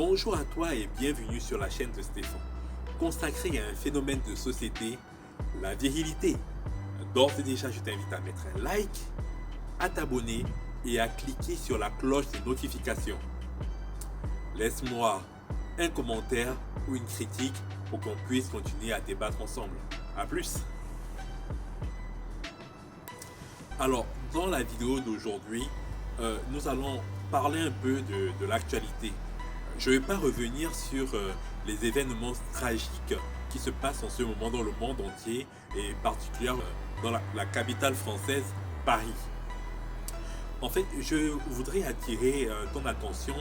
Bonjour à toi et bienvenue sur la chaîne de Stéphane, consacrée à un phénomène de société, la virilité. D'ores et déjà, je t'invite à mettre un like, à t'abonner et à cliquer sur la cloche de notification. Laisse-moi un commentaire ou une critique pour qu'on puisse continuer à débattre ensemble. A plus. Alors, dans la vidéo d'aujourd'hui, nous allons parler un peu de l'actualité. Je ne vais pas revenir sur les événements tragiques qui se passent en ce moment dans le monde entier et particulièrement dans la capitale française, Paris. En fait, je voudrais attirer ton attention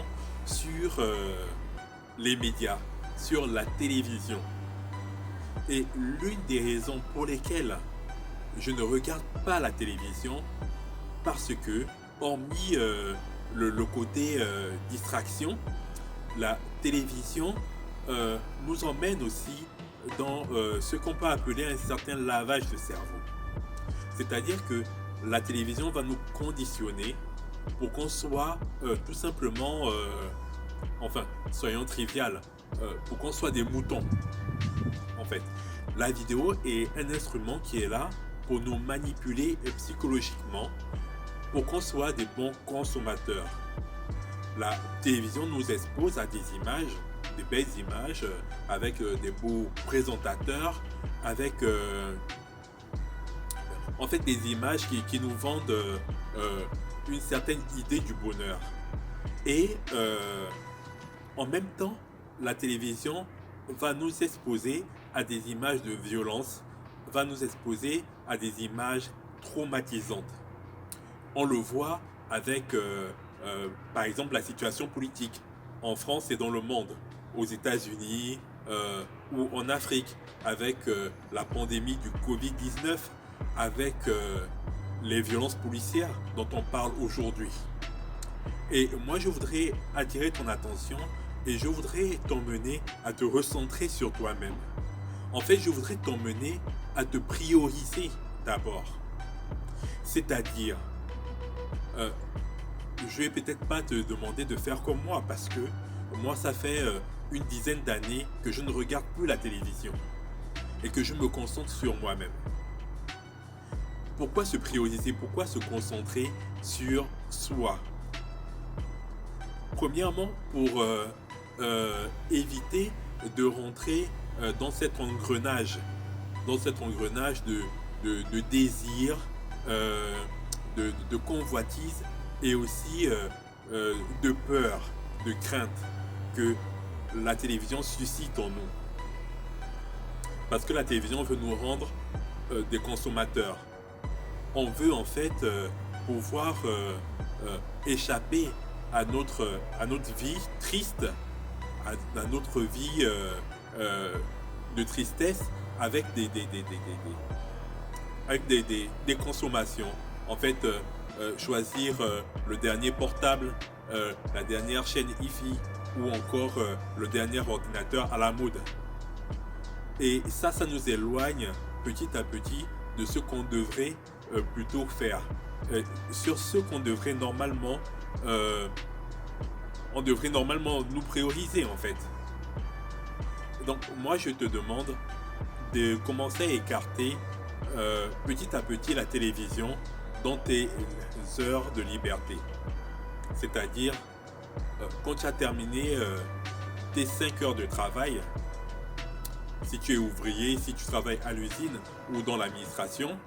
sur les médias, sur la télévision. Et l'une des raisons pour lesquelles je ne regarde pas la télévision, parce que, hormis le côté distraction, la télévision nous emmène aussi dans ce qu'on peut appeler un certain lavage de cerveau. C'est-à-dire que la télévision va nous conditionner pour qu'on soit tout simplement, enfin, soyons trivial, pour qu'on soit des moutons. En fait, la vidéo est un instrument qui est là pour nous manipuler psychologiquement, pour qu'on soit des bons consommateurs. La télévision nous expose à des images, des belles images, avec des beaux présentateurs, avec en fait des images qui nous vendent une certaine idée du bonheur. Et en même temps, la télévision va nous exposer à des images de violence, va nous exposer à des images traumatisantes. On le voit avec par exemple la situation politique en France et dans le monde, aux États-Unis ou en Afrique, avec la pandémie du Covid-19, avec les violences policières dont on parle aujourd'hui. Et moi je voudrais attirer ton attention et je voudrais t'emmener à te recentrer sur toi-même. En fait, je voudrais t'emmener à te prioriser d'abord. C'est-à-dire, je vais peut-être pas te demander de faire comme moi, parce que moi, ça fait une dizaine d'années que je ne regarde plus la télévision et que je me concentre sur moi-même. Pourquoi se prioriser? Pourquoi se concentrer sur soi? Premièrement, pour éviter de rentrer dans cet engrenage de désir, de convoitise et aussi de peur, de crainte que la télévision suscite en nous. Parce que la télévision veut nous rendre des consommateurs. On veut en fait pouvoir échapper à notre vie triste, à notre vie de tristesse avec des consommations. En fait, choisir le dernier portable, la dernière chaîne Hi-Fi ou encore le dernier ordinateur à la mode. Et ça nous éloigne petit à petit de ce qu'on devrait plutôt faire. Sur ce qu'on devrait normalement, on devrait normalement nous prioriser en fait. Donc moi je te demande de commencer à écarter petit à petit la télévision dans tes heures de liberté. C'est-à-dire, quand tu as terminé tes 5 heures de travail, si tu es ouvrier, si tu travailles à l'usine ou dans l'administration,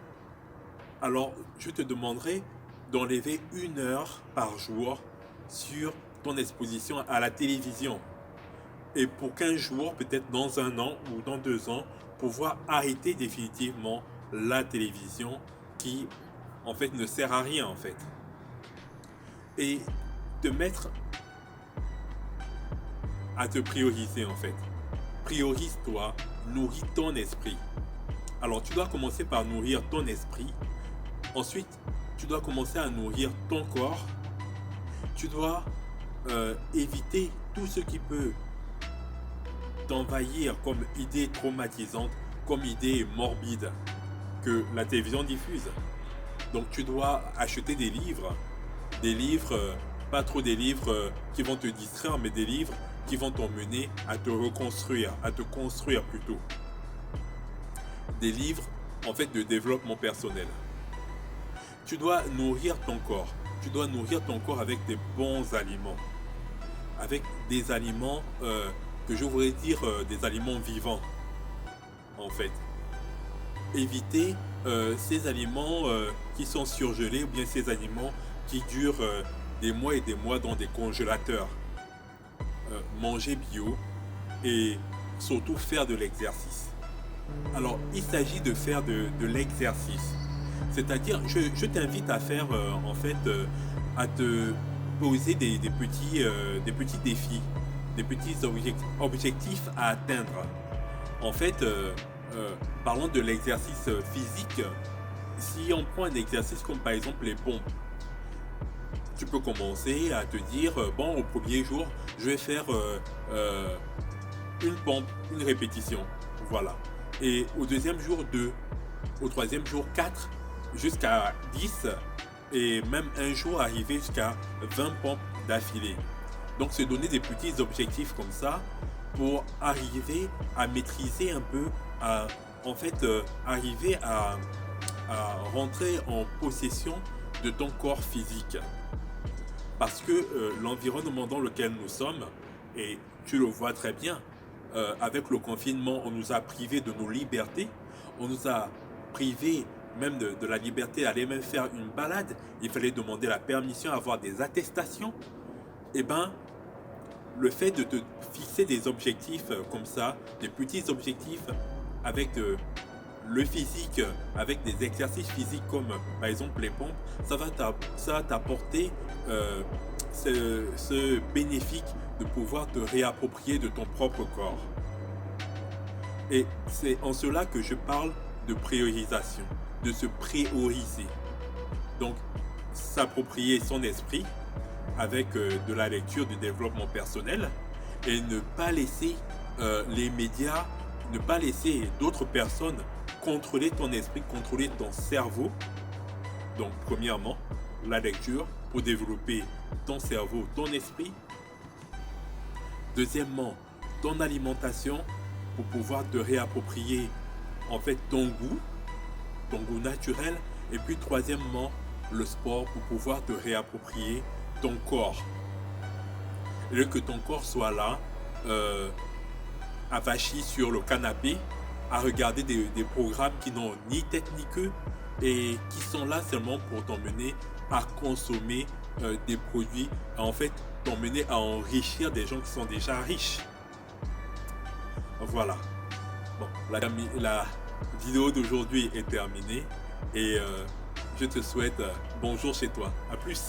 alors je te demanderai d'enlever 1 heure par jour sur ton exposition à la télévision. Et pour 15 jours, peut-être dans 1 an ou dans 2 ans, pouvoir arrêter définitivement la télévision qui en fait ne sert à rien en fait. Et te mettre à te prioriser en fait. Priorise-toi, nourris ton esprit. Alors tu dois commencer par nourrir ton esprit. Ensuite, tu dois commencer à nourrir ton corps. Tu dois éviter tout ce qui peut t'envahir comme idée traumatisante, comme idée morbide que la télévision diffuse. Donc tu dois acheter des livres, pas trop des livres qui vont te distraire, mais des livres qui vont t'emmener à te reconstruire, à te construire plutôt. Des livres en fait de développement personnel. Tu dois nourrir ton corps. Tu dois nourrir ton corps avec des bons aliments. Avec des aliments que je voudrais dire des aliments vivants en fait. Éviter ces aliments qui sont surgelés ou bien ces aliments qui durent des mois et des mois dans des congélateurs. Manger bio et surtout faire de l'exercice. Alors, il s'agit de faire de l'exercice. C'est-à-dire, je t'invite à faire en fait, à te poser des petits défis, des petits objectifs à atteindre. En fait, parlons de l'exercice physique. Si on prend un exercice comme par exemple les pompes, tu peux commencer à te dire, bon, au premier jour, je vais faire une pompe, une répétition. Voilà. Et au deuxième jour, 2. Au troisième jour, 4. Jusqu'à 10. Et même un jour, arriver jusqu'à 20 pompes d'affilée. Donc, se donner des petits objectifs comme ça pour arriver à maîtriser un peu, en fait, arriver à rentrer en possession de ton corps physique. Parce que l'environnement dans lequel nous sommes, et tu le vois très bien, avec le confinement, on nous a privés de nos libertés, on nous a privés même de la liberté d'aller même faire une balade, il fallait demander la permission, avoir des attestations. Et ben, le fait de te fixer des objectifs comme ça, des petits objectifs avec le physique, avec des exercices physiques comme par exemple les pompes, ça va t'apporter ce bénéfice de pouvoir te réapproprier de ton propre corps. Et c'est en cela que je parle de priorisation, de se prioriser. Donc, s'approprier son esprit avec de la lecture, du développement personnel et ne pas laisser les médias, ne pas laisser d'autres personnes contrôler ton esprit, contrôler ton cerveau. Donc, premièrement, la lecture pour développer ton cerveau, ton esprit. Deuxièmement, ton alimentation pour pouvoir te réapproprier en fait ton goût naturel. Et puis troisièmement, le sport pour pouvoir te réapproprier ton corps. Et que ton corps soit là, avachi sur le canapé, à regarder des programmes qui n'ont ni tête ni queue et qui sont là seulement pour t'emmener à consommer des produits, en fait t'emmener à enrichir des gens qui sont déjà riches. Voilà. Bon, la vidéo d'aujourd'hui est terminée et je te souhaite bonjour chez toi. À plus.